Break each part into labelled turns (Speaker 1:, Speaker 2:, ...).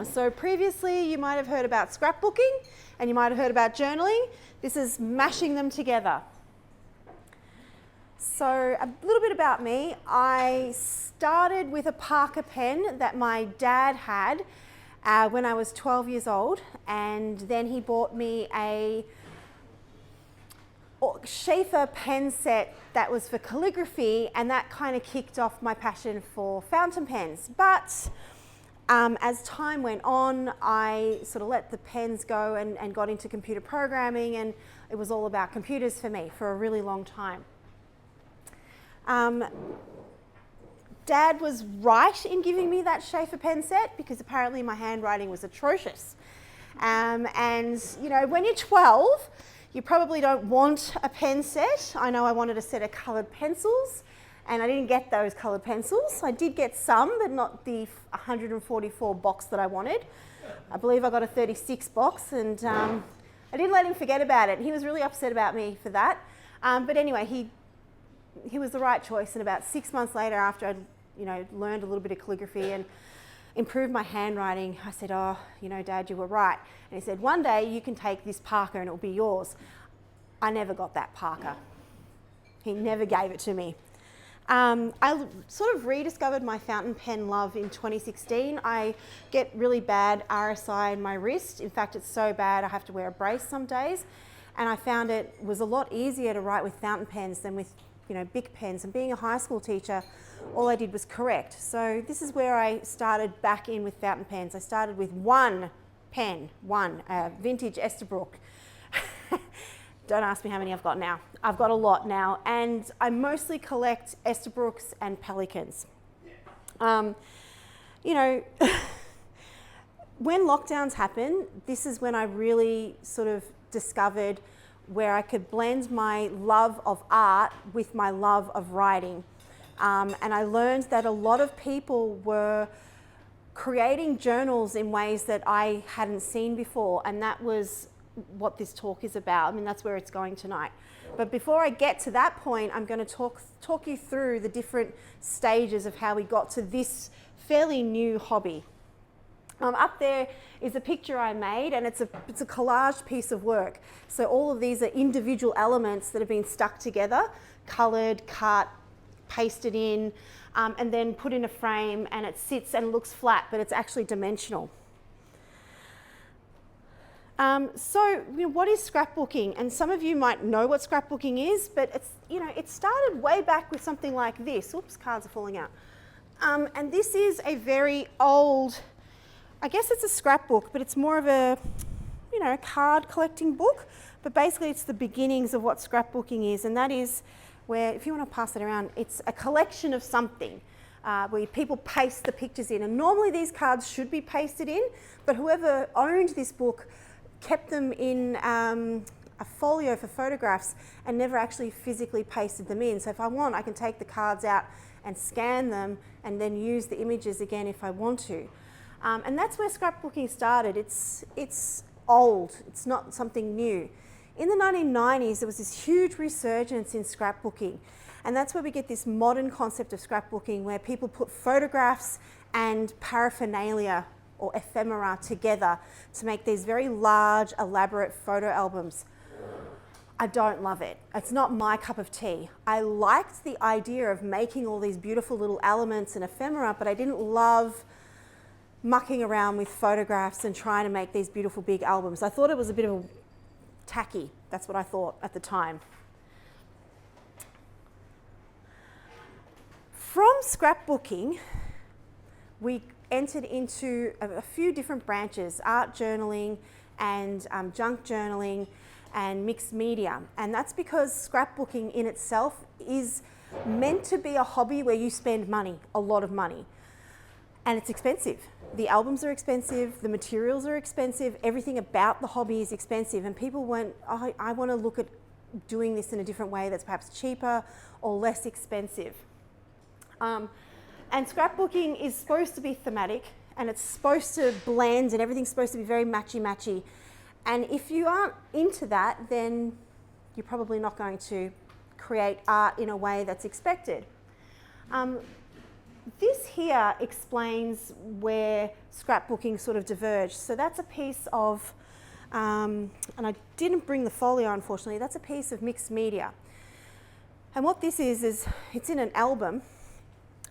Speaker 1: So previously you might have heard about scrapbooking and you might have heard about journaling. This is mashing them together. So a little bit about me. I started with a Parker pen that my dad had when I was 12 years old, and then he bought me a Schaefer pen set that was for calligraphy, and that kind of kicked off my passion for fountain pens. But as time went on, I sort of let the pens go and got into computer programming, and it was all about computers for me for a really long time. Dad was right in giving me that Schaefer pen set because apparently my handwriting was atrocious. And you know, when you're 12, you probably don't want a pen set. I know I wanted a set of coloured pencils, and I didn't get those coloured pencils. I did get some, but not the 144 box that I wanted. I believe I got a 36 box, and I didn't let him forget about it. He was really upset about me for that. But anyway, he was the right choice, and about 6 months later, after I'd learned a little bit of calligraphy and improved my handwriting, I said, "Oh, you know, Dad, you were right." And he said, "One day you can take this Parker and it'll be yours." I never got that Parker. He never gave it to me. I sort of rediscovered my fountain pen love in 2016. I get really bad RSI in my wrist. In fact, it's so bad I have to wear a brace some days. And I found it was a lot easier to write with fountain pens than with big pens. And being a high school teacher, all I did was correct. So this is where I started back in with fountain pens. I started with one pen, vintage Estabrook. Don't ask me how many I've got now. I've got a lot now, and I mostly collect Estabrooks and Pelicans. When lockdowns happen, this is when I really sort of discovered where I could blend my love of art with my love of writing. And I learned that a lot of people were creating journals in ways that I hadn't seen before, and that was what this talk is about. I mean, that's where it's going tonight. But before I get to that point, I'm going to talk you through the different stages of how we got to this fairly new hobby. Up there is a picture I made, and it's a collaged piece of work. So all of these are individual elements that have been stuck together, coloured, cut, pasted in, and then put in a frame, and it sits and looks flat, but it's actually dimensional. What is scrapbooking? And some of you might know what scrapbooking is, but it started way back with something like this. Oops, cards are falling out. And this is a very old, I guess it's a scrapbook, but it's more of a, card collecting book. But basically it's the beginnings of what scrapbooking is, and that is where, if you want to pass it around, it's a collection of something where people paste the pictures in. And normally these cards should be pasted in, but whoever owned this book kept them in a folio for photographs and never actually physically pasted them in. So if I want, I can take the cards out and scan them and then use the images again if I want to. And that's where scrapbooking started. It's old, it's not something new. In the 1990s, there was this huge resurgence in scrapbooking. And that's where we get this modern concept of scrapbooking, where people put photographs and paraphernalia or ephemera together to make these very large, elaborate photo albums. I don't love it. It's not my cup of tea. I liked the idea of making all these beautiful little elements and ephemera, but I didn't love mucking around with photographs and trying to make these beautiful big albums. I thought it was a bit of tacky. That's what I thought at the time. From scrapbooking, we entered into a few different branches: art journaling and junk journaling and mixed media. And that's because scrapbooking in itself is meant to be a hobby where you spend money, a lot of money. And it's expensive. The albums are expensive, the materials are expensive, everything about the hobby is expensive, and people went, oh, I want to look at doing this in a different way that's perhaps cheaper or less expensive. And scrapbooking is supposed to be thematic, and it's supposed to blend, and everything's supposed to be very matchy-matchy. And if you aren't into that, then you're probably not going to create art in a way that's expected. this here explains where scrapbooking sort of diverged. So that's a piece of, and I didn't bring the folio unfortunately, that's a piece of mixed media. And what this is it's in an album,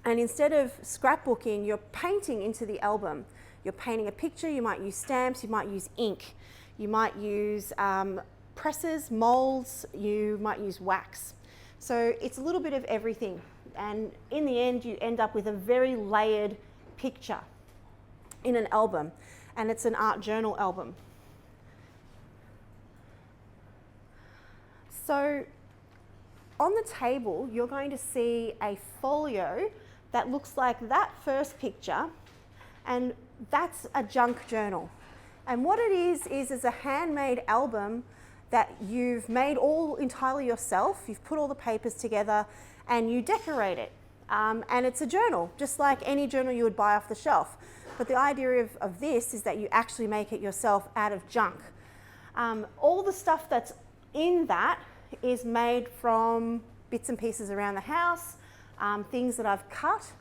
Speaker 1: and instead of scrapbooking, you're painting into the album. You're painting a picture, you might use stamps, you might use ink, you might use presses, molds, you might use wax. So it's a little bit of everything. And in the end, you end up with a very layered picture in an album. And it's an art journal album. So on the table, you're going to see a folio that looks like that first picture, and that's a junk journal. And what it is a handmade album that you've made all entirely yourself. You've put all the papers together and you decorate it. And it's a journal, just like any journal you would buy off the shelf. But the idea of this is that you actually make it yourself out of junk. All the stuff that's in that is made from bits and pieces around the house, things that I've cut.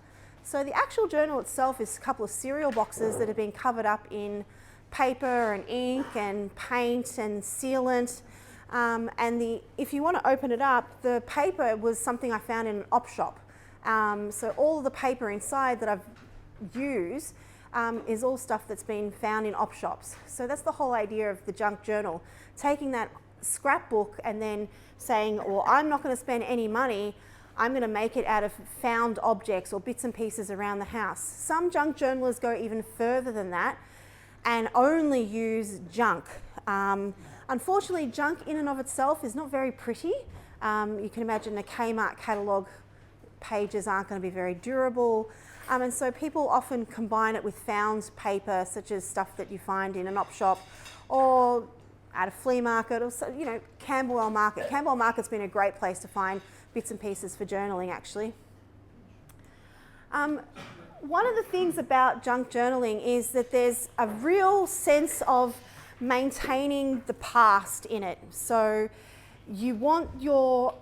Speaker 1: So the actual journal itself is a couple of cereal boxes that have been covered up in paper and ink and paint and sealant. If you want to open it up, the paper was something I found in an op shop. So all of the paper inside that I've used is all stuff that's been found in op shops. So that's the whole idea of the junk journal. Taking that scrapbook and then saying, well, I'm not going to spend any money, I'm going to make it out of found objects or bits and pieces around the house. Some junk journalists go even further than that and only use junk. Unfortunately, junk in and of itself is not very pretty. You can imagine the Kmart catalogue pages aren't going to be very durable. And so people often combine it with found paper, such as stuff that you find in an op shop or at a flea market, or Camberwell Market. Camberwell Market's been a great place to find bits and pieces for journaling, actually. One of the things about junk journaling is that there's a real sense of maintaining the past in it. So you want your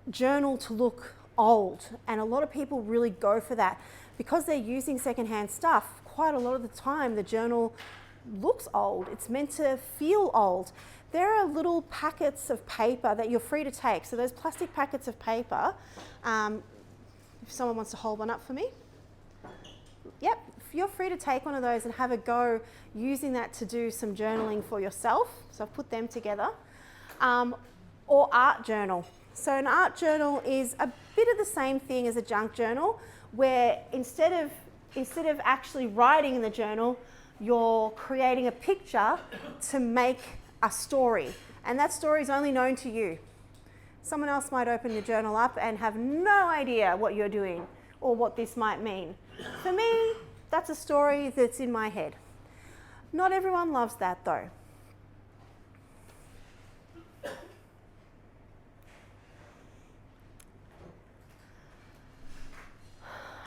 Speaker 1: journal to look old, and a lot of people really go for that. Because they're using secondhand stuff, quite a lot of the time the journal looks old. It's meant to feel old. There are little packets of paper that you're free to take. So those plastic packets of paper, if someone wants to hold one up for me. Yep, you're free to take one of those and have a go using that to do some journaling for yourself. So I've put them together. Or art journal. So an art journal is a bit of the same thing as a junk journal, where instead of actually writing in the journal, you're creating a picture to make a story. And that story is only known to you. Someone else might open your journal up and have no idea what you're doing or what this might mean. For me, that's a story that's in my head. Not everyone loves that though.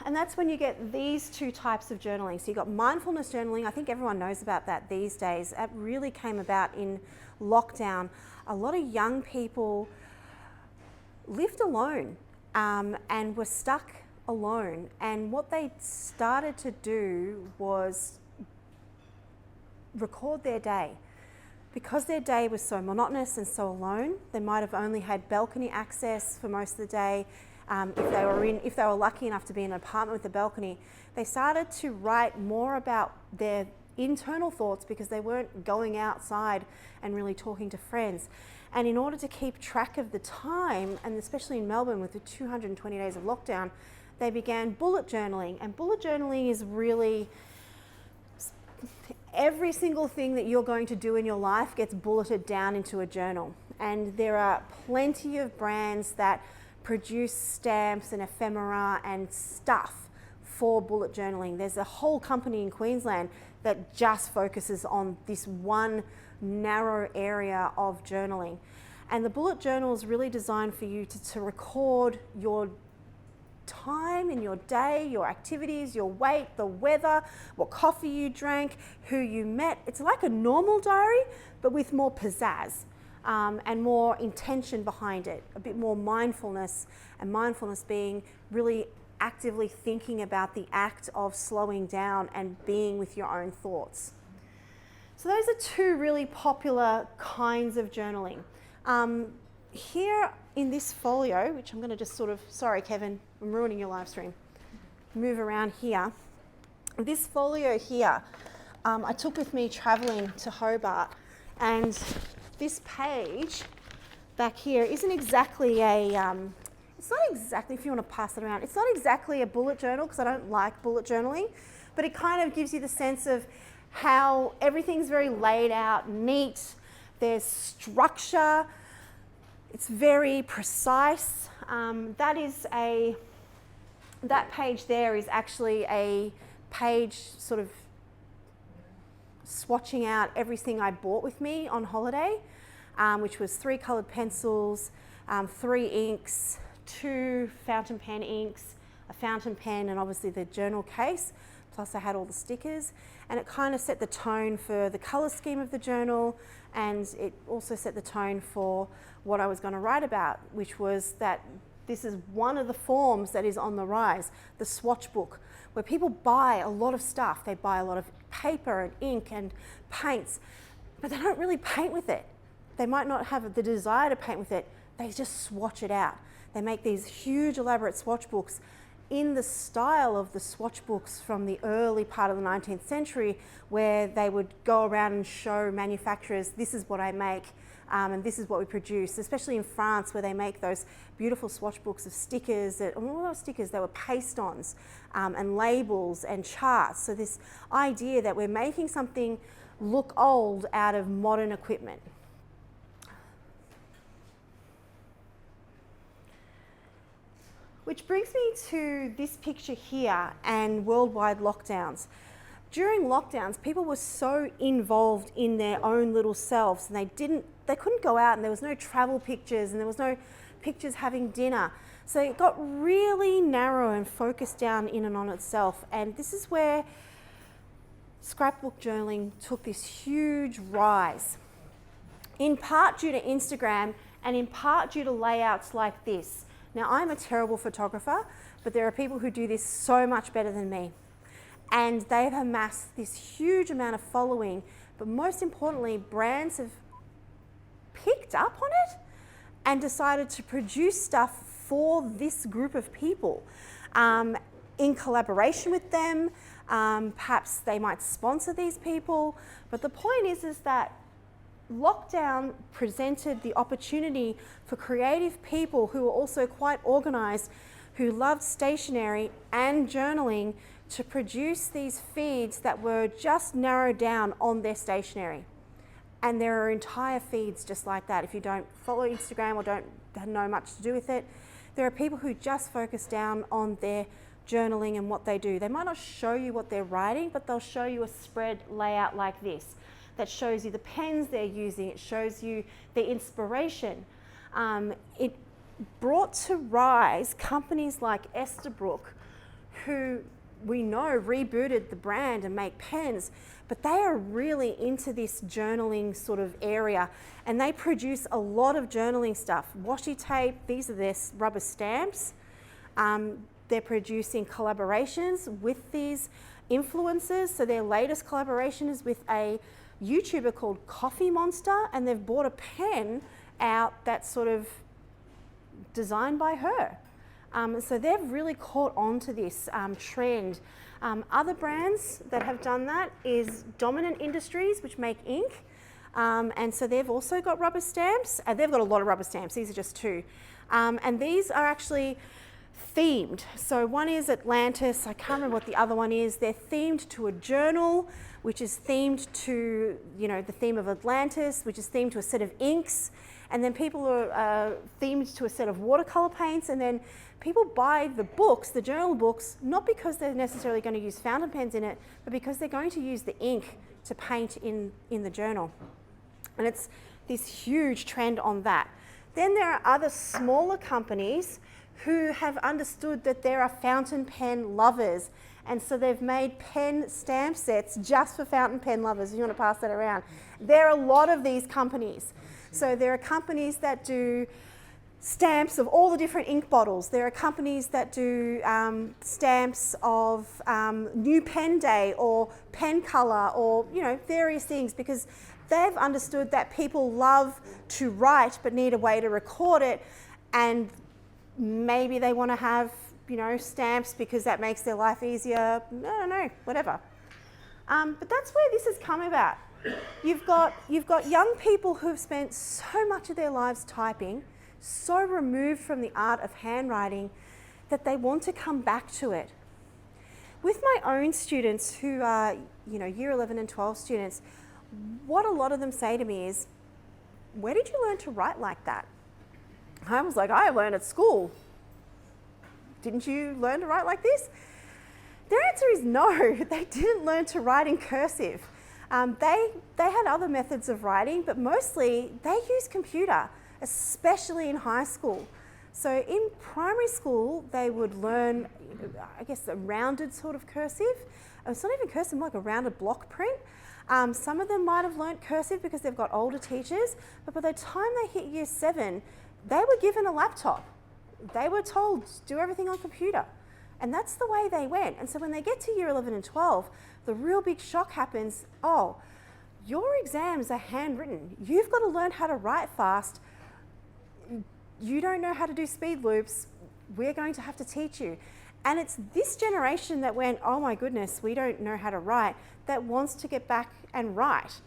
Speaker 1: And that's when you get these two types of journaling. So you've got mindfulness journaling. I think everyone knows about that these days. It really came about in lockdown. A lot of young people lived alone and were stuck alone. And what they started to do was record their day. Because their day was so monotonous and so alone, they might have only had balcony access for most of the day. If they were lucky enough to be in an apartment with a balcony, they started to write more about their internal thoughts because they weren't going outside and really talking to friends. And in order to keep track of the time, and especially in Melbourne with the 220 days of lockdown, they began bullet journaling. And bullet journaling is really every single thing that you're going to do in your life gets bulleted down into a journal. And there are plenty of brands that produce stamps and ephemera and stuff for bullet journaling. There's a whole company in Queensland that just focuses on this one narrow area of journaling. And the bullet journal is really designed for you to record your time in your day, your activities, your weight, the weather, what coffee you drank, who you met. It's like a normal diary, but with more pizzazz. And more intention behind it, a bit more mindfulness, and mindfulness being really actively thinking about the act of slowing down and being with your own thoughts. So those are two really popular kinds of journaling. Here in this folio, which I'm going to just sort of, sorry Kevin, I'm ruining your live stream, move around here. This folio here, I took with me travelling to Hobart, and this page back here isn't exactly a, it's not exactly, if you want to pass it around, it's not exactly a bullet journal because I don't like bullet journaling, but it kind of gives you the sense of how everything's very laid out, neat, there's structure, it's very precise. That page there is actually a page sort of swatching out everything I bought with me on holiday, which was 3 coloured pencils, 3 inks, 2 fountain pen inks, a fountain pen, and obviously the journal case, plus I had all the stickers, and it kind of set the tone for the colour scheme of the journal, and it also set the tone for what I was going to write about, which was that this is one of the forms that is on the rise, the swatch book, where people buy a lot of stuff. They buy a lot of paper and ink and paints, but they don't really paint with it. They might not have the desire to paint with it, they just swatch it out. They make these huge elaborate swatch books in the style of the swatch books from the early part of the 19th century, where they would go around and show manufacturers, this is what I make, and this is what we produce, especially in France, where they make those beautiful swatch books of stickers, that, all those stickers, they were paste-ons and labels and charts. So this idea that we're making something look old out of modern equipment. Which brings me to this picture here and worldwide lockdowns. During lockdowns, people were so involved in their own little selves, and they couldn't go out, and there was no travel pictures, and there was no pictures having dinner. So it got really narrow and focused down in and on itself. And this is where scrapbook journaling took this huge rise, in part due to Instagram and in part due to layouts like this. Now, I'm a terrible photographer, but there are people who do this so much better than me. And they've amassed this huge amount of following, but most importantly, brands have picked up on it and decided to produce stuff for this group of people in collaboration with them. Perhaps they might sponsor these people, but the point is that lockdown presented the opportunity for creative people who were also quite organised, who loved stationery and journaling, to produce these feeds that were just narrowed down on their stationery. And there are entire feeds just like that. If you don't follow Instagram or don't know much to do with it, there are people who just focus down on their journaling and what they do. They might not show you what they're writing, but they'll show you a spread layout like this that shows you the pens they're using, it shows you the inspiration. It brought to rise companies like Estabrook, who we know rebooted the brand and make pens, but they are really into this journaling sort of area, and they produce a lot of journaling stuff. Washi tape, these are their rubber stamps. They're producing collaborations with these influencers. So their latest collaboration is with a YouTuber called Coffee Monster, and they've bought a pen out that's sort of designed by her. So they've really caught on to this trend. Other brands that have done that is Dominant Industries, which make ink. And so they've also got rubber stamps. They've got a lot of rubber stamps, these are just 2. And these are actually themed. So one is Atlantis, I can't remember what the other one is. They're themed to a journal, which is themed to, the theme of Atlantis, which is themed to a set of inks. And then people are themed to a set of watercolor paints. And then people buy the books, the journal books, not because they're necessarily going to use fountain pens in it, but because they're going to use the ink to paint in the journal. And it's this huge trend on that. Then there are other smaller companies who have understood that there are fountain pen lovers, and so they've made pen stamp sets just for fountain pen lovers, if you want to pass that around. There are a lot of these companies. So there are companies that do stamps of all the different ink bottles. There are companies that do stamps of new pen day or pen colour or, you know, various things, because they've understood that people love to write but need a way to record it, and maybe they want to have, you know, stamps because that makes their life easier. I don't know, whatever. But that's where this has come about. You've got young people who've spent so much of their lives typing, so removed from the art of handwriting, that they want to come back to it. With my own students who are, you know, year 11 and 12 students, what a lot of them say to me is, where did you learn to write like that? I was like, I learned at school. Didn't you learn to write like this? Their answer is no, they didn't learn to write in cursive. They had other methods of writing, but mostly they used computer, especially in high school. So in primary school, they would learn, I guess, a rounded sort of cursive. It's not even cursive, more like a rounded block print. Some of them might have learnt cursive because they've got older teachers, but by the time they hit year 7, they were given a laptop. They were told, do everything on computer. And that's the way they went. And so when they get to year 11 and 12, the real big shock happens. Oh, your exams are handwritten. You've got to learn how to write fast. You don't know how to do speed loops. We're going to have to teach you. And it's this generation that went, oh my goodness, we don't know how to write, that wants to get back and write.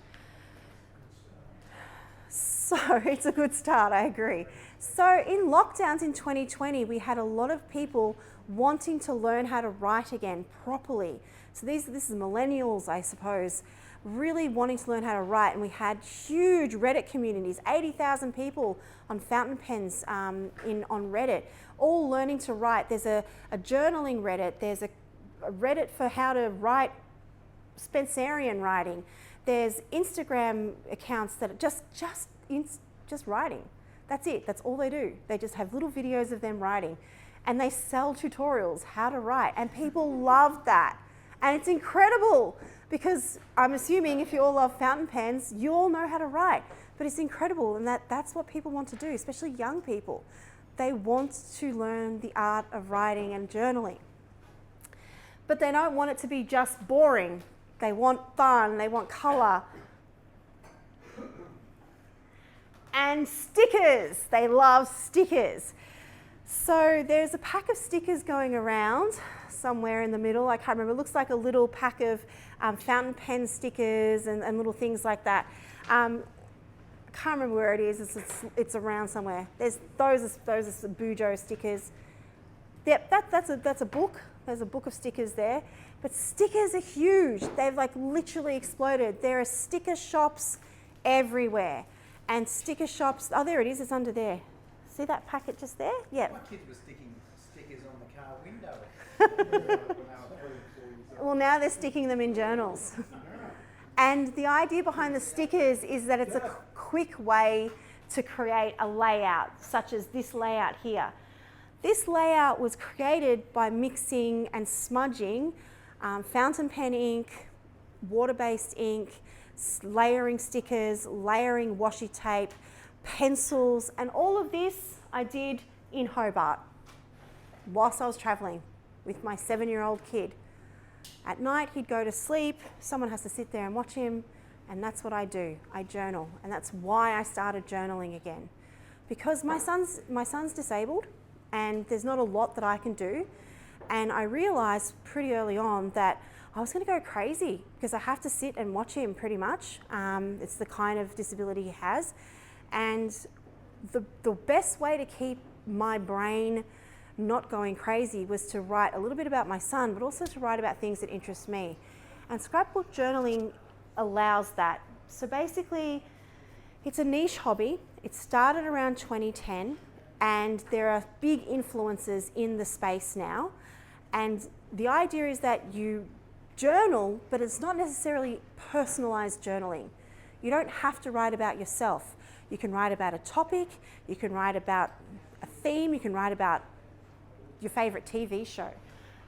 Speaker 1: So it's a good start, I agree. So in lockdowns in 2020, we had a lot of people wanting to learn how to write again properly. So this is millennials, I suppose, really wanting to learn how to write. And we had huge Reddit communities, 80,000 people on fountain pens on Reddit, all learning to write. There's a journaling Reddit. There's a Reddit for how to write Spencerian writing. There's Instagram accounts that are just writing. That's it. That's all they do. They just have little videos of them writing. And they sell tutorials how to write. And people love that. And it's incredible, because I'm assuming if you all love fountain pens, you all know how to write. But it's incredible, and that's what people want to do, especially young people. They want to learn the art of writing and journaling. But they don't want it to be just boring. They want fun, they want colour. And stickers. They love stickers. So there's a pack of stickers going around somewhere in the middle. I can't remember. It looks like a little pack of fountain pen stickers and little things like that. I can't remember where it is. It's around somewhere. There's those are Bujo stickers. Yep, that's a book. There's a book of stickers there. But stickers are huge. They've like literally exploded. There are sticker shops everywhere. And sticker shops, oh, there it is, it's under there. See that packet just there? Yeah.
Speaker 2: My kids were sticking stickers on the car window.
Speaker 1: Well, now they're sticking them in journals. And the idea behind the stickers is that it's a quick way to create a layout, such as this layout here. This layout was created by mixing and smudging fountain pen ink, water-based ink, layering stickers, layering washi tape, pencils, and all of this I did in Hobart whilst I was travelling with my 7-year-old kid. At night he'd go to sleep, someone has to sit there and watch him, and that's what I do. I journal, and that's why I started journaling again. Because my son's disabled, and there's not a lot that I can do, and I realised pretty early on that I was going to go crazy because I have to sit and watch him pretty much. It's the kind of disability he has. And the best way to keep my brain not going crazy was to write a little bit about my son, but also to write about things that interest me. And scrapbook journaling allows that. So basically, it's a niche hobby. It started around 2010, and there are big influences in the space now. And the idea is that you journal, but it's not necessarily personalised journaling. You don't have to write about yourself. You can write about a topic, you can write about a theme, you can write about your favourite TV show.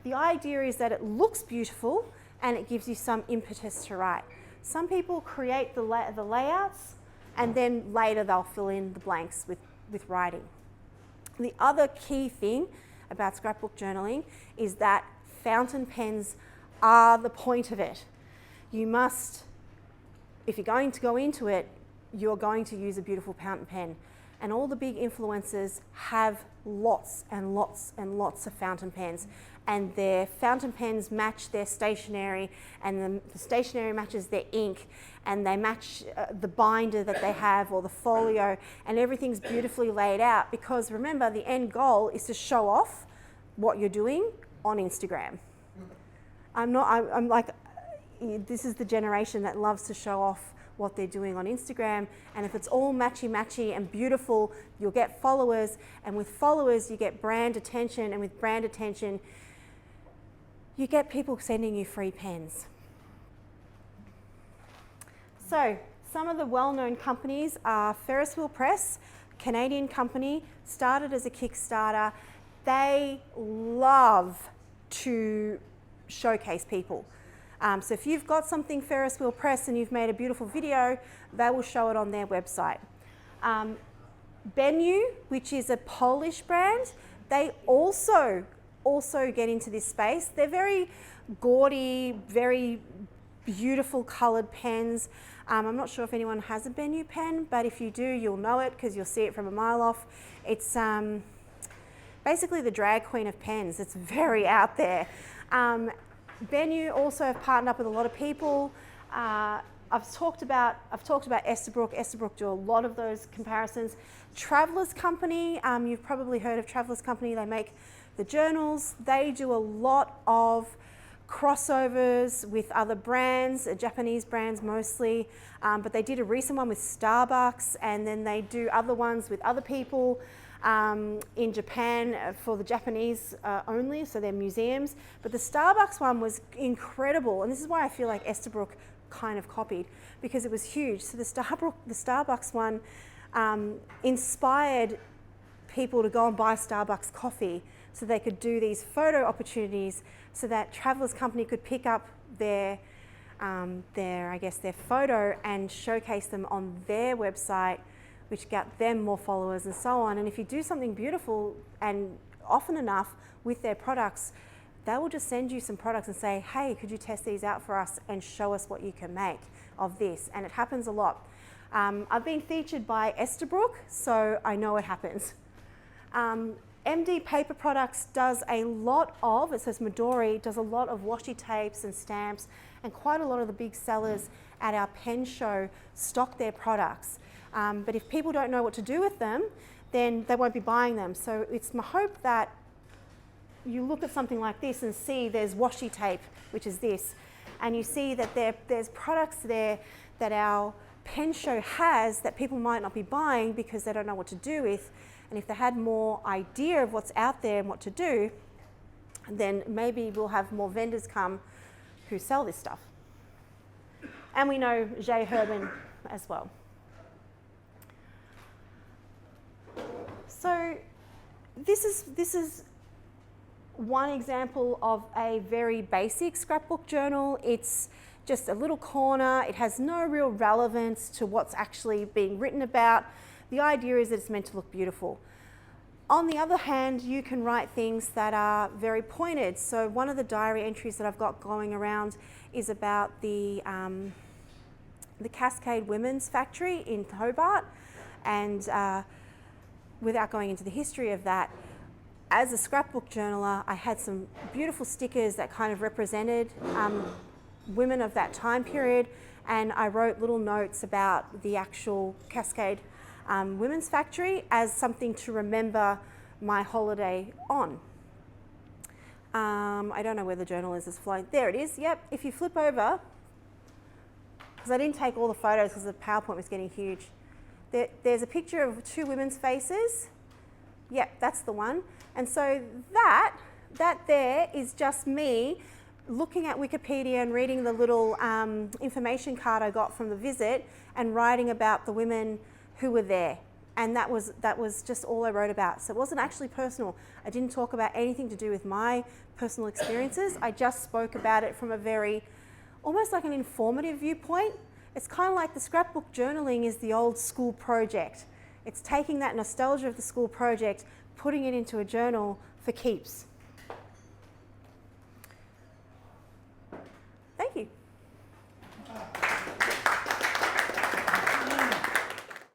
Speaker 1: The idea is that it looks beautiful and it gives you some impetus to write. Some people create the layouts and then later they'll fill in the blanks with writing. The other key thing about scrapbook journaling is that fountain pens are the point of it. You must, if you're going to go into it, you're going to use a beautiful fountain pen. And all the big influencers have lots and lots and lots of fountain pens. And their fountain pens match their stationery, and the stationery matches their ink, and they match the binder that they have or the folio, and everything's beautifully laid out, because remember, the end goal is to show off what you're doing on Instagram. I'm like, this is the generation that loves to show off what they're doing on Instagram, and if it's all matchy-matchy and beautiful, you'll get followers, and with followers you get brand attention, and with brand attention you get people sending you free pens. So some of the well-known companies are Ferris Wheel Press, Canadian company, started as a Kickstarter. They love to showcase people. So if you've got something Ferris Wheel Press and you've made a beautiful video, they will show it on their website. Bennu, which is a Polish brand, they also get into this space. They're very gaudy, very beautiful coloured pens. I'm not sure if anyone has a Bennu pen, but if you do, you'll know it because you'll see it from a mile off. It's basically the drag queen of pens. It's very out there. Bennu also have partnered up with a lot of people. I've talked about Esterbrook. Esterbrook do a lot of those comparisons. Travelers Company, you've probably heard of Travelers Company. They make the journals. They do a lot of crossovers with other brands, Japanese brands mostly, but they did a recent one with Starbucks, and then they do other ones with other people in Japan for the Japanese only, so they're museums. But the Starbucks one was incredible, and this is why I feel like Esterbrook kind of copied, because it was huge. So the Starbucks one inspired people to go and buy Starbucks coffee so they could do these photo opportunities, so that Travelers Company could pick up their photo and showcase them on their website, which got them more followers and so on. And if you do something beautiful and often enough with their products, they will just send you some products and say, hey, could you test these out for us and show us what you can make of this? And it happens a lot. I've been featured by Esterbrook, so I know it happens. MD Paper Products does a lot of, it says Midori, does a lot of washi tapes and stamps, and quite a lot of the big sellers at our pen show stock their products. But if people don't know what to do with them, then they won't be buying them. So it's my hope that you look at something like this and see there's washi tape, which is this, and you see that there's products there that our pen show has that people might not be buying because they don't know what to do with. And if they had more idea of what's out there and what to do, then maybe we'll have more vendors come who sell this stuff. And we know Jay Herman as well. So this is one example of a very basic scrapbook journal. It's just a little corner. It has no real relevance to what's actually being written about. The idea is that it's meant to look beautiful. On the other hand, you can write things that are very pointed. So one of the diary entries that I've got going around is about the Cascade Women's Factory in Hobart. And without going into the history of that, as a scrapbook journaler, I had some beautiful stickers that kind of represented women of that time period, and I wrote little notes about the actual Cascade Women's Factory as something to remember my holiday on. I don't know where the journal is, it's flying. There it is, yep. If you flip over, because I didn't take all the photos because the PowerPoint was getting huge. There's a picture of two women's faces. Yep, that's the one. And so that there is just me looking at Wikipedia and reading the little information card I got from the visit and writing about the women who were there. And that was just all I wrote about. So it wasn't actually personal. I didn't talk about anything to do with my personal experiences. I just spoke about it from a very, almost like an informative viewpoint. It's kind of like the scrapbook journaling is the old school project. It's taking that nostalgia of the school project, putting it into a journal for keeps.